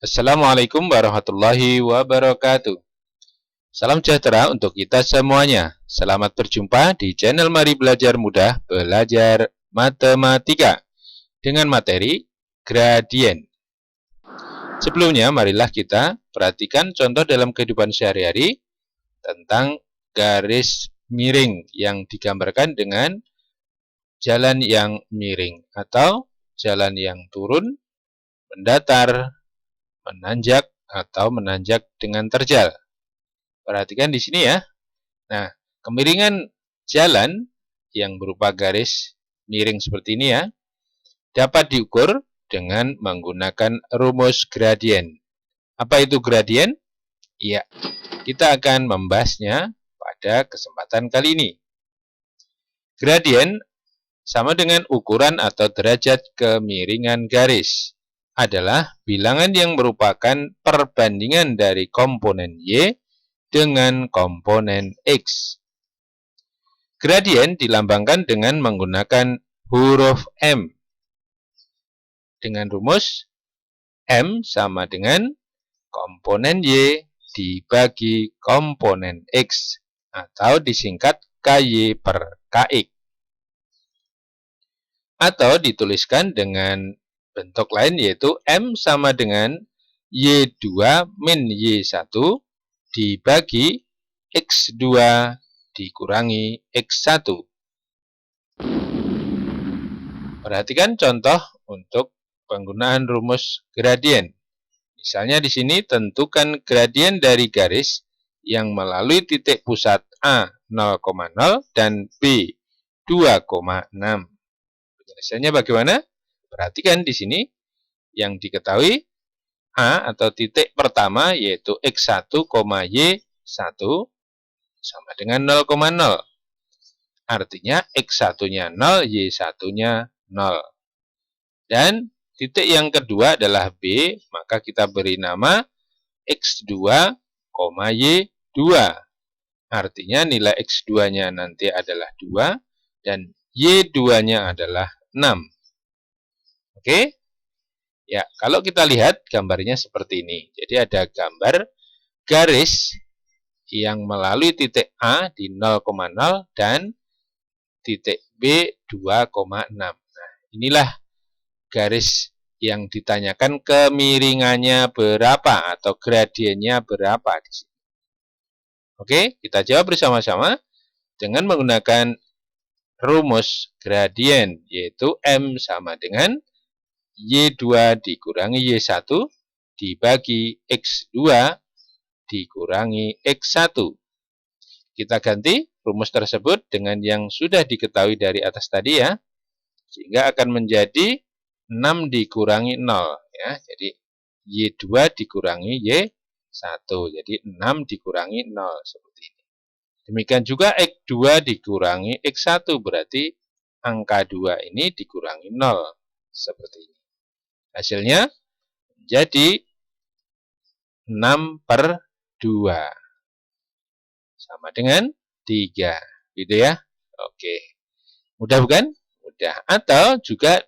Assalamualaikum warahmatullahi wabarakatuh. Salam sejahtera untuk kita semuanya. Selamat berjumpa di channel Mari Belajar Mudah Belajar Matematika dengan materi gradien. Sebelumnya, marilah kita perhatikan contoh dalam kehidupan sehari-hari tentang garis miring yang digambarkan dengan jalan yang miring atau jalan yang turun, mendatar, menanjak, atau menanjak dengan terjal. Perhatikan di sini ya. Nah, kemiringan jalan yang berupa garis miring seperti ini ya, dapat diukur dengan menggunakan rumus gradien. Apa itu gradien? Ya, kita akan membahasnya pada kesempatan kali ini. Gradien sama dengan ukuran atau derajat kemiringan garis. Adalah bilangan yang merupakan perbandingan dari komponen Y dengan komponen X. Gradien dilambangkan dengan menggunakan huruf M. Dengan rumus M sama dengan komponen Y dibagi komponen X atau disingkat KY per KX. Atau dituliskan dengan bentuk lain yaitu M sama dengan Y2 min Y1 dibagi X2 dikurangi X1. Perhatikan contoh untuk penggunaan rumus gradien. Misalnya di sini tentukan gradien dari garis yang melalui titik pusat A 0,0 dan B 2,6. Penjelasannya bagaimana? Perhatikan di sini yang diketahui A atau titik pertama yaitu X1, Y1 sama dengan 0,0. Artinya X1-nya 0, Y1-nya 0. Dan titik yang kedua adalah B, maka kita beri nama X2, Y2. Artinya nilai X2-nya nanti adalah 2 dan Y2-nya adalah 6. Oke? Ya, kalau kita lihat gambarnya seperti ini. Jadi ada gambar garis yang melalui titik A di 0,0 dan titik B 2,6. Nah, inilah garis yang ditanyakan kemiringannya berapa atau gradiennya berapa di sini. Oke, kita jawab bersama-sama dengan menggunakan rumus gradien, yaitu M sama dengan Y2 dikurangi Y1 dibagi X2 dikurangi X1. Kita ganti rumus tersebut dengan yang sudah diketahui dari atas tadi ya. Sehingga akan menjadi 6 dikurangi 0 ya. Jadi Y2 dikurangi Y1. Jadi 6 dikurangi 0 seperti ini. Demikian juga X2 dikurangi X1 berarti angka 2 ini dikurangi 0 seperti ini. Hasilnya jadi 6 per 2. Sama dengan 3. Gitu ya. Oke. Mudah bukan? Mudah. Atau juga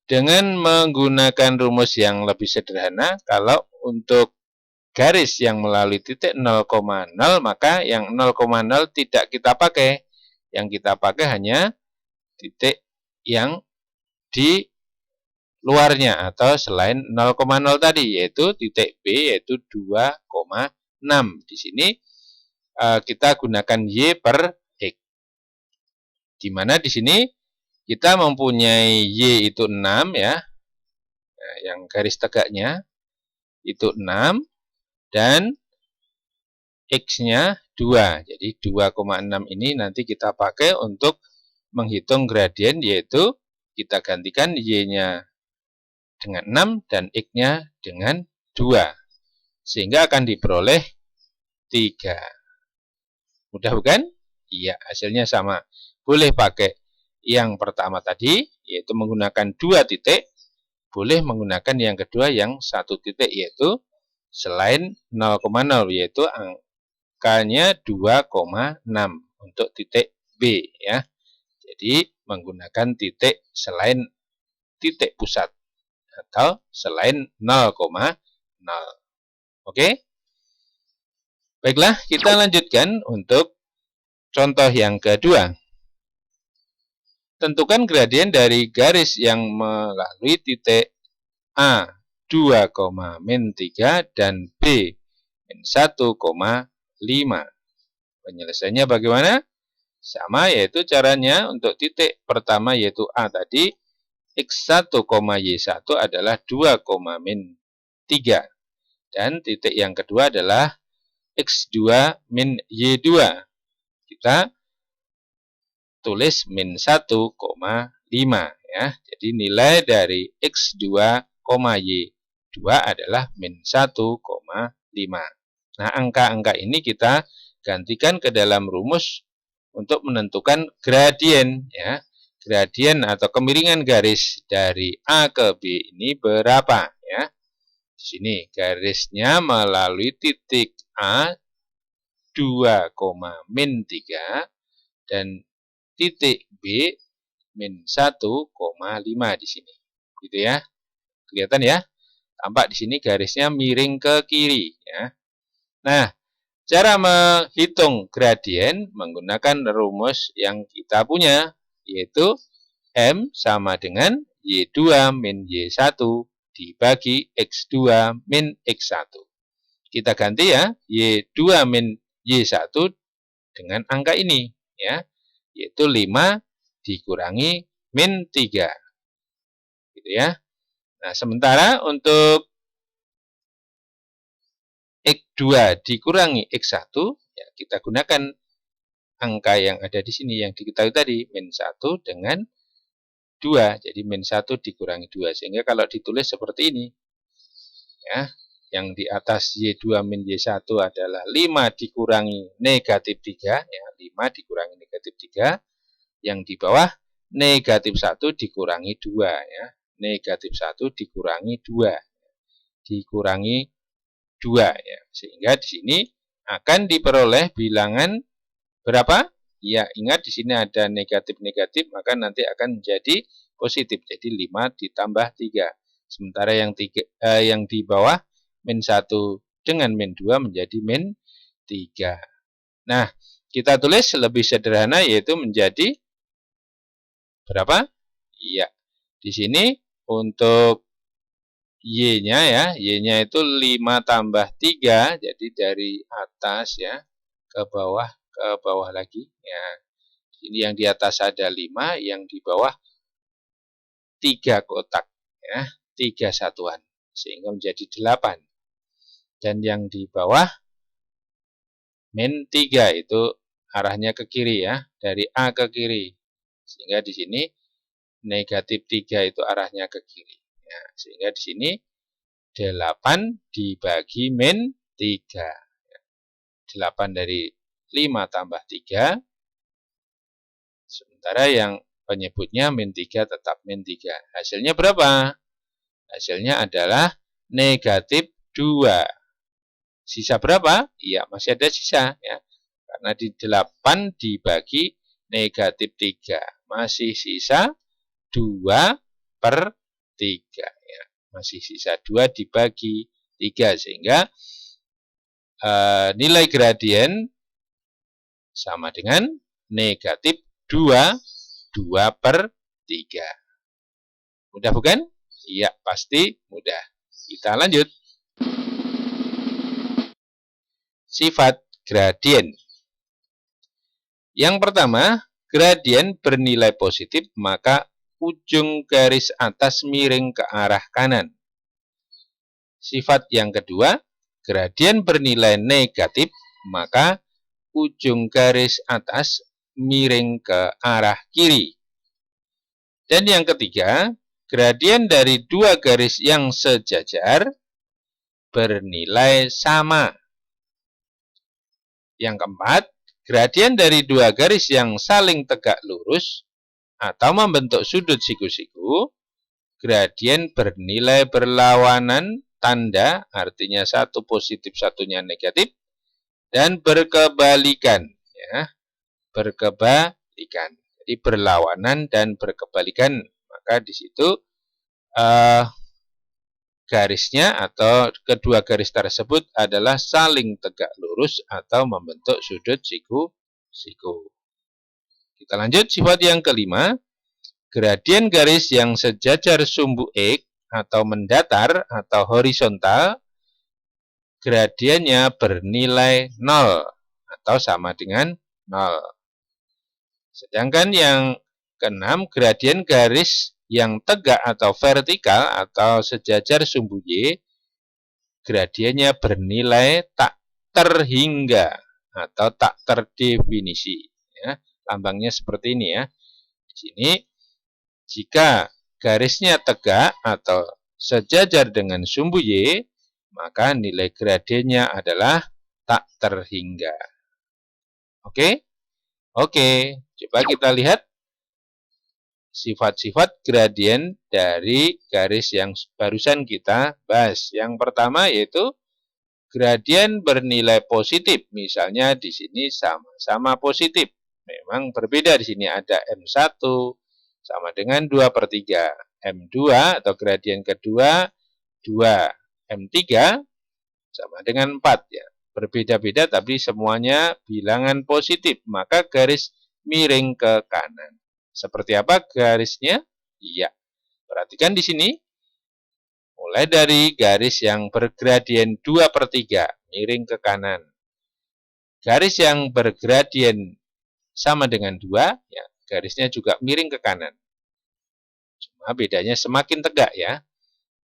dengan menggunakan rumus yang lebih sederhana, kalau untuk garis yang melalui titik 0,0, maka yang 0,0 tidak kita pakai. Yang kita pakai hanya titik yang di luarnya atau selain 0,0 tadi, yaitu titik B yaitu 2,6. Di sini kita gunakan Y per X. Di mana di sini kita mempunyai Y itu 6 ya. Nah, yang garis tegaknya itu 6 dan X-nya 2. Jadi 2,6 ini nanti kita pakai untuk menghitung gradien, yaitu kita gantikan Y-nya dengan 6 dan X-nya dengan 2. Sehingga akan diperoleh 3. Mudah bukan? Iya, hasilnya sama. Boleh pakai yang pertama tadi, yaitu menggunakan 2 titik. Boleh menggunakan yang kedua yang 1 titik, yaitu selain 0,0, yaitu angkanya 2,6 untuk titik B ya. Jadi menggunakan titik selain titik pusat atau selain 0,0. 0. Oke? Baiklah, kita lanjutkan untuk contoh yang kedua. Tentukan gradien dari garis yang melalui titik A 2, min 3 dan B min 1,5. Penyelesaiannya bagaimana? Sama, yaitu caranya untuk titik pertama yaitu A tadi, X1, Y1 adalah 2, min 3. Dan titik yang kedua adalah X2 min Y2. Kita tulis min 1,5 ya. Jadi nilai dari X2, Y2 adalah min 1,5. Nah, angka-angka ini kita gantikan ke dalam rumus untuk menentukan gradien ya. Gradien atau kemiringan garis dari A ke B ini berapa ya. Di sini garisnya melalui titik A 2, min 3 dan titik B min 1,5 di sini. Gitu ya. Kelihatan ya? Tampak di sini garisnya miring ke kiri ya. Nah, cara menghitung gradien menggunakan rumus yang kita punya, yaitu M sama dengan Y2 min Y1 dibagi X2 min X1. Kita ganti ya, Y2 min Y1 dengan angka ini ya, yaitu 5 dikurangi min 3. Gitu ya. Nah, sementara untuk X2 dikurangi X1, ya kita gunakan angka yang ada di sini yang diketahui tadi, min 1 dengan 2. Jadi min 1 dikurangi 2. Sehingga kalau ditulis seperti ini, ya, yang di atas Y2 min Y1 adalah 5 dikurangi negatif 3, ya, 5 dikurangi negatif 3. Yang di bawah negatif 1 dikurangi 2, ya. Negatif 1 dikurangi 2. Dikurangi 2 ya. Sehingga di sini akan diperoleh bilangan berapa? Ya, ingat di sini ada negatif-negatif, maka nanti akan menjadi positif. Jadi 5 ditambah 3. Sementara yang di bawah min 1 dengan min 2 menjadi min 3. Nah, kita tulis lebih sederhana yaitu menjadi berapa? Iya. Di sini untuk Y-nya ya, Y-nya itu 5 tambah 3, jadi dari atas ya, ke bawah lagi. Ya. Ini yang di atas ada 5, yang di bawah 3 kotak, ya, 3 satuan, sehingga menjadi 8. Dan yang di bawah min 3 itu arahnya ke kiri ya, dari A ke kiri. Sehingga di sini negatif 3 itu arahnya ke kiri. Ya, sehingga di sini 8 dibagi min 3. 8 dari 5 tambah 3. Sementara yang penyebutnya min 3 tetap min 3. Hasilnya berapa? Hasilnya adalah negatif 2. Sisa berapa? Iya, masih ada sisa ya. Karena di 8 dibagi negatif 3. Masih sisa 2 per 3 ya. Masih sisa 2 dibagi 3 sehingga nilai gradien sama dengan negatif 2 per 3. Mudah bukan? Iya, pasti mudah. Kita lanjut. Sifat gradien. Yang pertama, gradien bernilai positif, maka ujung garis atas miring ke arah kanan. Sifat yang kedua, gradien bernilai negatif, maka ujung garis atas miring ke arah kiri. Dan yang ketiga, gradien dari dua garis yang sejajar bernilai sama. Yang keempat, gradien dari dua garis yang saling tegak lurus atau membentuk sudut siku-siku, gradien bernilai berlawanan tanda, artinya satu positif, satunya negatif, dan berkebalikan. Ya, berkebalikan. Jadi berlawanan dan berkebalikan. Maka di situ garisnya atau kedua garis tersebut adalah saling tegak lurus atau membentuk sudut siku-siku. Kita lanjut sifat yang kelima. Gradien garis yang sejajar sumbu X atau mendatar atau horizontal, gradiennya bernilai 0 atau sama dengan 0. Sedangkan yang keenam, gradien garis yang tegak atau vertikal atau sejajar sumbu Y, gradiennya bernilai tak terhingga atau tak terdefinisi. Ya, lambangnya seperti ini ya. Di sini, jika garisnya tegak atau sejajar dengan sumbu Y, maka nilai gradiennya adalah tak terhingga. Oke? Oke, coba kita lihat sifat-sifat gradien dari garis yang barusan kita bahas. Yang pertama yaitu gradien bernilai positif. Misalnya di sini sama-sama positif. Memang berbeda, di sini ada M1 sama dengan 2/3. M2 atau gradien kedua 2. M3 sama dengan 4 ya. Berbeda-beda tapi semuanya bilangan positif. Maka garis miring ke kanan. Seperti apa garisnya? Iya. Perhatikan di sini. Mulai dari garis yang bergradien 2/3 miring ke kanan. Garis yang bergradien sama dengan 2, ya, garisnya juga miring ke kanan. Cuma bedanya semakin tegak ya.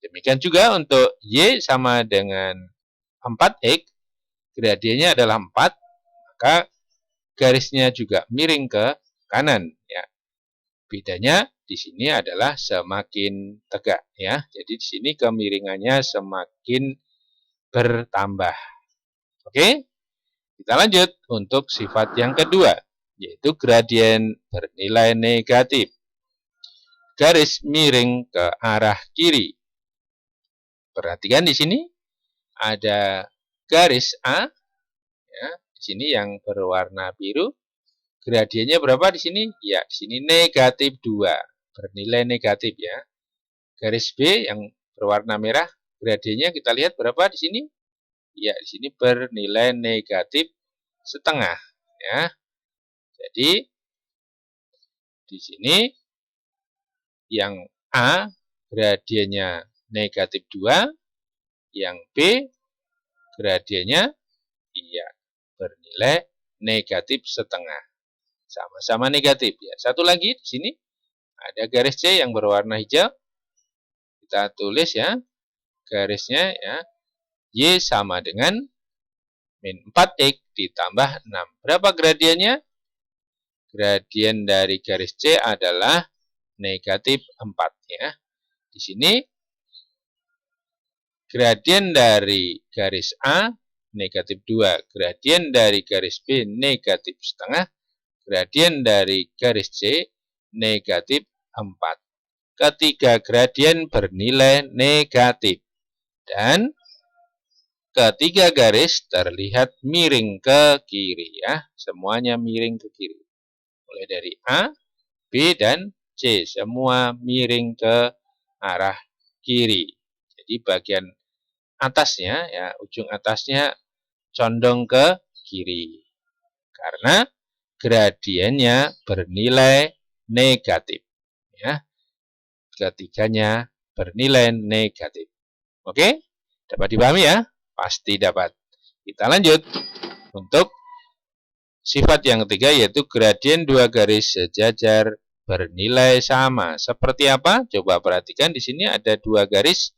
Demikian juga untuk Y sama dengan 4X, gradiennya adalah 4, maka garisnya juga miring ke kanan ya. Bedanya di sini adalah semakin tegak ya. Jadi di sini kemiringannya semakin bertambah. Oke? Kita lanjut untuk sifat yang kedua, yaitu gradien bernilai negatif. Garis miring ke arah kiri. Perhatikan di sini ada garis A ya, di sini yang berwarna biru. Gradiennya berapa di sini? Ya, di sini negatif 2, bernilai negatif ya. Garis B yang berwarna merah, gradiennya kita lihat berapa di sini? Ya, di sini bernilai negatif setengah ya. Jadi di sini yang A gradiennya negatif 2, yang B gradiennya iya bernilai negatif setengah. Sama-sama negatif ya. Satu lagi di sini ada garis C yang berwarna hijau. Kita tulis ya. Garisnya ya. Y sama dengan min 4X ditambah 6. Berapa gradiennya? Gradien dari garis C adalah negatif 4 ya. Di sini gradien dari garis A negatif 2, gradien dari garis B negatif setengah, gradien dari garis C negatif 4. Ketiga gradien bernilai negatif. Dan ketiga garis terlihat miring ke kiri ya. Semuanya miring ke kiri. Mulai dari A, B, dan C. Semua miring ke arah kiri. Jadi bagian atasnya ya, ujung atasnya condong ke kiri. Karena gradiennya bernilai negatif ya. Ketiganya bernilai negatif. Oke? Dapat dipahami ya? Pasti dapat. Kita lanjut untuk sifat yang ketiga, yaitu gradien dua garis sejajar bernilai sama. Seperti apa? Coba perhatikan di sini ada dua garis,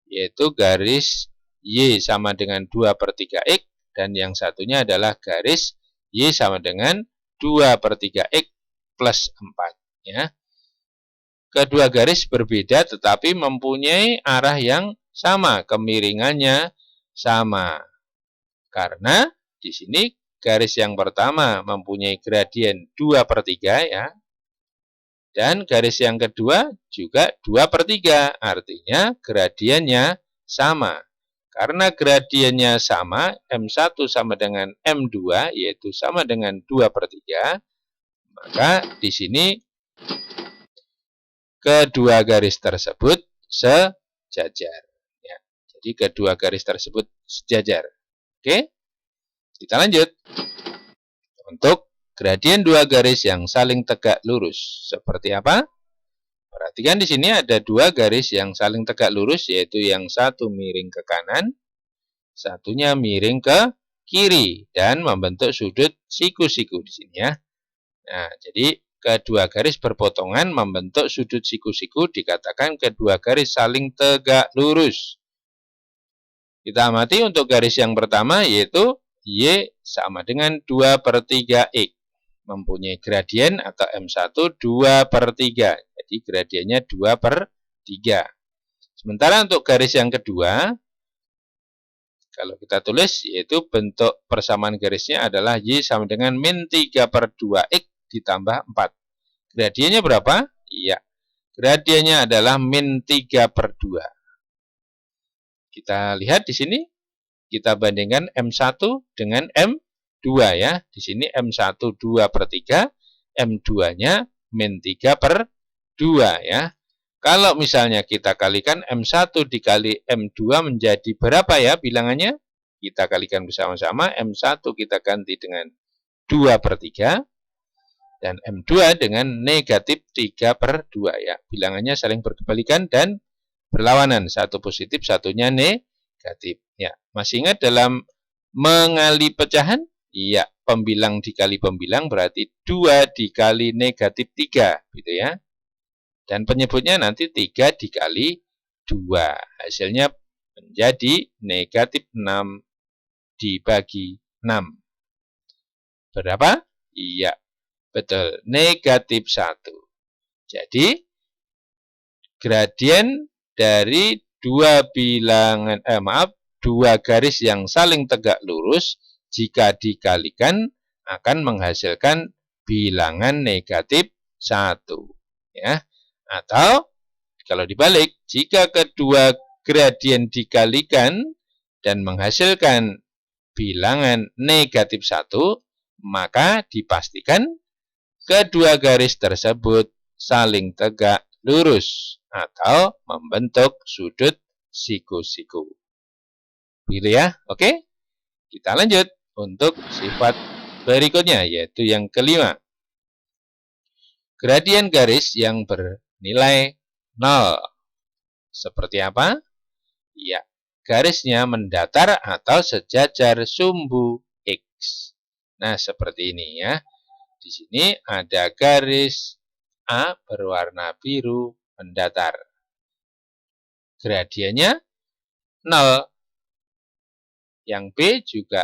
yaitu garis Y sama dengan 2/3X dan yang satunya adalah garis Y sama dengan 2/3X plus 4 ya. Kedua garis berbeda tetapi mempunyai arah yang sama, kemiringannya sama. Karena di sini garis yang pertama mempunyai gradien 2/3 ya. Dan garis yang kedua juga 2/3, artinya gradiennya sama. Karena gradiennya sama, M1 sama dengan M2, yaitu sama dengan 2/3, maka di sini kedua garis tersebut sejajar. Jadi kedua garis tersebut sejajar. Oke, kita lanjut. Untuk gradien dua garis yang saling tegak lurus, seperti apa? Perhatikan di sini ada dua garis yang saling tegak lurus, yaitu yang satu miring ke kanan, satunya miring ke kiri, dan membentuk sudut siku-siku di sini ya. Nah, jadi kedua garis berpotongan membentuk sudut siku-siku, dikatakan kedua garis saling tegak lurus. Kita amati untuk garis yang pertama, yaitu Y sama dengan 2/3X. Mempunyai gradien atau M1 2/3. Jadi gradiennya 2/3. Sementara untuk garis yang kedua, kalau kita tulis, yaitu bentuk persamaan garisnya adalah Y sama dengan min 3/2X ditambah 4. Gradiennya berapa? Iya. Gradiennya adalah min 3/2. Kita lihat di sini, kita bandingkan M1 dengan M2 ya. Di sini M1 2/3, M2-nya min 3/2 ya. Kalau misalnya kita kalikan M1 dikali M2 menjadi berapa ya bilangannya? Kita kalikan bersama-sama, M1 kita ganti dengan 2/3, dan M2 dengan negatif 3/2 ya. Bilangannya saling berkebalikan dan berlawanan, satu positif, satunya negatif. Ya, masih ingat dalam mengali pecahan? Iya, pembilang dikali pembilang berarti 2 dikali negatif 3, gitu ya. Dan penyebutnya nanti 3 dikali 2. Hasilnya menjadi negatif 6 dibagi 6. Berapa? Iya, betul, negatif 1. Jadi, gradien dari dua garis yang saling tegak lurus jika dikalikan akan menghasilkan bilangan negatif 1 ya. Atau kalau dibalik, jika kedua gradien dikalikan dan menghasilkan bilangan negatif 1, maka dipastikan kedua garis tersebut saling tegak lurus atau membentuk sudut siku-siku. Begitu ya, oke? Kita lanjut untuk sifat berikutnya, yaitu yang kelima. Gradien garis yang bernilai 0. Seperti apa? Ya, garisnya mendatar atau sejajar sumbu X. Nah, seperti ini ya. Di sini ada garis A berwarna biru mendatar. Gradiennya 0. Yang B juga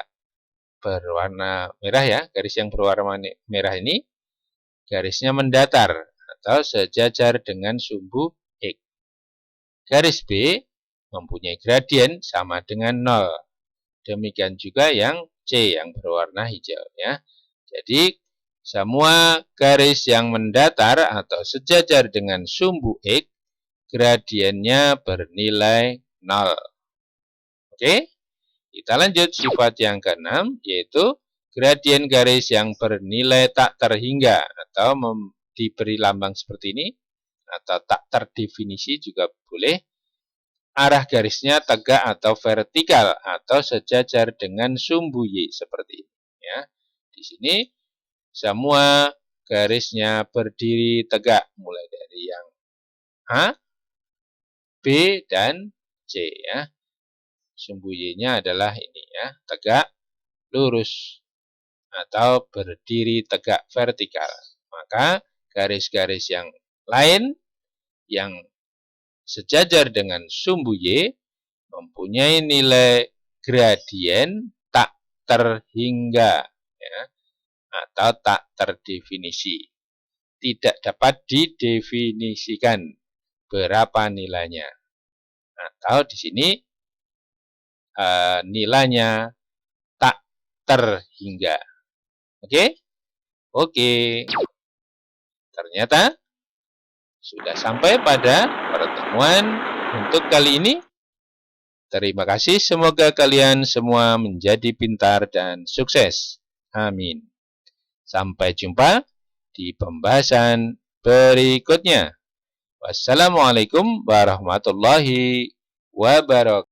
berwarna merah ya. Garis yang berwarna merah ini garisnya mendatar atau sejajar dengan sumbu X. Garis B mempunyai gradien sama dengan 0. Demikian juga yang C yang berwarna hijau ya. Jadi semua garis yang mendatar atau sejajar dengan sumbu X, gradiennya bernilai 0. Oke, kita lanjut sifat yang keenam, yaitu gradien garis yang bernilai tak terhingga atau diberi lambang seperti ini, atau tak terdefinisi juga boleh. Arah garisnya tegak atau vertikal atau sejajar dengan sumbu Y seperti ini ya. Di sini semua garisnya berdiri tegak, mulai dari yang A, B, dan C ya. Sumbu Y-nya adalah ini ya, tegak lurus atau berdiri tegak vertikal. Maka garis-garis yang lain yang sejajar dengan sumbu Y mempunyai nilai gradien tak terhingga ya, atau tak terdefinisi. Tidak dapat didefinisikan berapa nilainya. Atau di sini nilainya tak terhingga. Oke? Oke. Ternyata sudah sampai pada pertemuan untuk kali ini. Terima kasih, semoga kalian semua menjadi pintar dan sukses. Amin. Sampai jumpa di pembahasan berikutnya. Wassalamualaikum warahmatullahi wabarakatuh.